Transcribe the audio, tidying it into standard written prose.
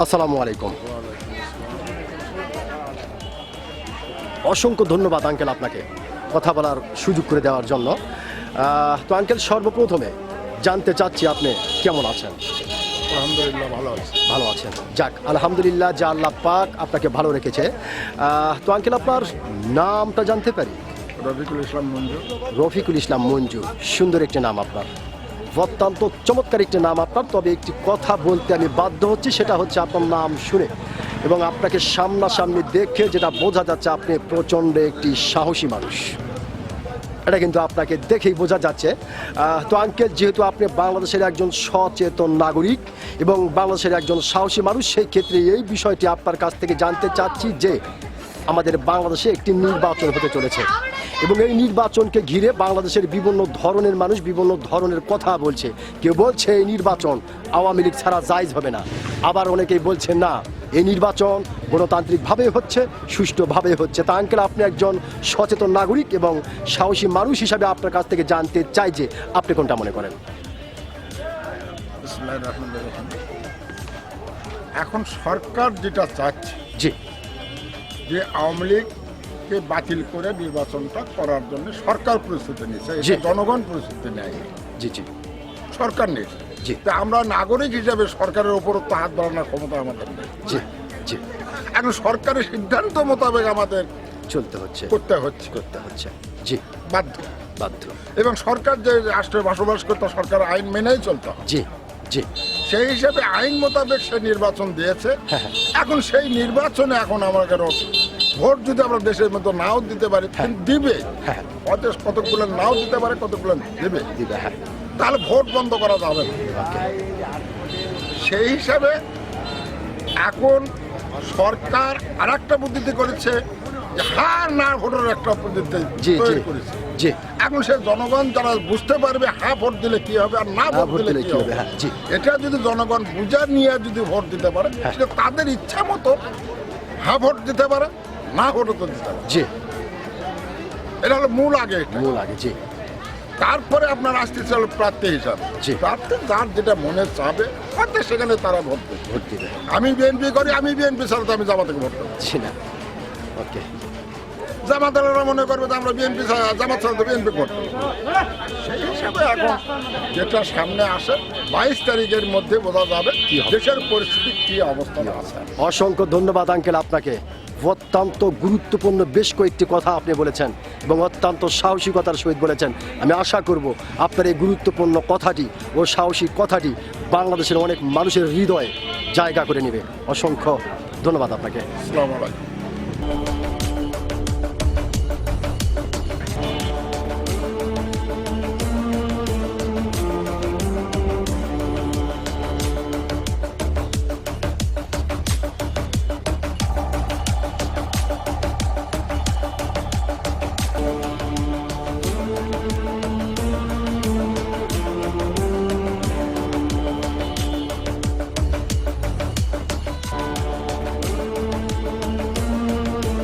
আসসালামু আলাইকুম। অসংখ্য ধন্যবাদ আঙ্কেল আপনাকে কথা বলার সুযোগ করে দেওয়ার জন্য। তো আঙ্কেল, সর্বপ্রথমে জানতে চাচ্ছি আপনি কেমন আছেন? আলহামদুলিল্লাহ ভালো আছি। যাক, আলহামদুলিল্লাহ, যা আল্লাহ পাক আপনাকে ভালো রেখেছে। তো আঙ্কেল, আপনার নামটা জানতে পারি? রফিকুল ইসলাম মঞ্জু। রফিকুল ইসলাম মঞ্জু, সুন্দর একটি নাম আপনার, অত্যন্ত চমৎকার একটি নাম আপনার। তবে একটি কথা বলতে আমি বাধ্য হচ্ছি, সেটা হচ্ছে আপনার নাম শুনে এবং আপনাকে সামনাসামনি দেখে যেটা বোঝা যাচ্ছে আপনি প্রচণ্ড একটি সাহসী মানুষ। এটা কিন্তু আপনাকে দেখেই বোঝা যাচ্ছে। তো আঙ্কেল, যেহেতু আপনি বাংলাদেশের একজন সচেতন নাগরিক এবং বাংলাদেশের একজন সাহসী মানুষ, সেই ক্ষেত্রে এই বিষয়টি আপনার কাছ থেকে জানতে চাচ্ছি যে আমাদের বাংলাদেশে একটি নির্বাচন হতে চলেছে এবং এই নির্বাচনকে ঘিরে বাংলাদেশের বিভিন্ন ধরনের মানুষ বিভিন্ন ধরনের কথা বলছে। কেউ বলছে এই নির্বাচন আওয়ামী লীগ ছাড়া জায়েজ হবে না, আবার অনেকেই বলছে না, এই নির্বাচন গণতান্ত্রিকভাবে হচ্ছে, সুষ্ঠুভাবে হচ্ছে। তা আঙ্কেল, আপনি একজন সচেতন নাগরিক এবং সাহসী মানুষ হিসাবে আপনার কাছ থেকে জানতে চাই যে আপনি কোনটা মনে করেন? বিসমিল্লাহির রহমানির রহিম। এখন সরকার যেটা চাচ্ছে জি যে আওয়ামী লীগকে বাতিল করে নির্বাচনটা করার জন্য সরকার প্রস্তুতি নিচ্ছে, জি। জনগণ প্রস্তুতি নেয়, জি জি সরকার নিচ্ছে। জি। তা আমরা নাগরিক হিসাবে সরকারের উপরও তো হাত বাড়ানোর ক্ষমতা আমাদের নেই। জি জি এখন সরকারের সিদ্ধান্ত মোতাবেক আমাদের চলতে হচ্ছে, করতে হচ্ছে, করতে হচ্ছে। জি, বাধ্য। বাধ্য। এবং সরকার যে রাষ্ট্রে বসবাস করতে, সরকার আইন মেনেই চলতে হবে। জি জি সেই হিসাবে আইন মোতাবেক সে নির্বাচন দিয়েছে। হ্যাঁ, হ্যাঁ। এখন সেই নির্বাচনে এখন আমার কেন ভোট যদি আমরা দেশের মতো নাও দিতে পারি, কিন্তু দিবে, হ্যাঁ। হয়তো কতগুলো নাও দিতে পারে, কতগুলো দিবে, দিবে, হ্যাঁ। তাহলে ভোট বন্ধ করা যাবে না। ওকে। সেই হিসাবে এখন সরকার আর একটা পদ্ধতি করেছে যে হার না ভোটের একটা পদ্ধতি জি জি তৈরি করেছে। জি। এখন সে জনগণ যারা বুঝতে পারবে হ্যাঁ ভোট দিলে কি হবে আর না ভোট দিলে কি হবে, হ্যাঁ, জি। এটা যদি জনগণ বুঝা নিয়ে যদি ভোট দিতে পারে, হ্যাঁ। সেটা তাদের ইচ্ছা মতো হ্যাঁ ভোট দিতে পারে, না ভোটও তো দিতে পারে। জি, এটা হলো মূল আগে এটা। মূল আগে। জি তারপরে আপনার আসতেছে হলো প্রার্থী হিসাবে। জি। প্রার্থী যার যেটা মনে চাবে হয়তো সেখানে তারা ভোট দেবে। ভোট দিবে। আমি বিএনপি করি, আমি বিএনপি ছাড়া তো আমি জামাতকে ভোট দেবো। জি না। ওকে। জামাতারা মনে করবে যে আমরা বিএনপি জামাত ছাড়া তো বিএনপি ভোট দেবো। সেই হিসাবে এখন যেটা সামনে আসে 22 তারিখের মধ্যে বোঝা যাবে কি হবে। দেশের পরিস্থিতি কি অবস্থানে আছে। অসংখ্য ধন্যবাদ আঙ্কেল আপনাকে। অত্যন্ত গুরুত্বপূর্ণ বেশ কয়েকটি কথা আপনি বলেছেন এবং অত্যন্ত সাহসিকতার সহিত বলেছেন। আমি আশা করব আপনার এই গুরুত্বপূর্ণ কথাটি ও সাহসী কথাটি বাংলাদেশের অনেক মানুষের হৃদয়ে জায়গা করে নেবে। অসংখ্য ধন্যবাদ আপনাকে। আসসালামু আলাইকুম।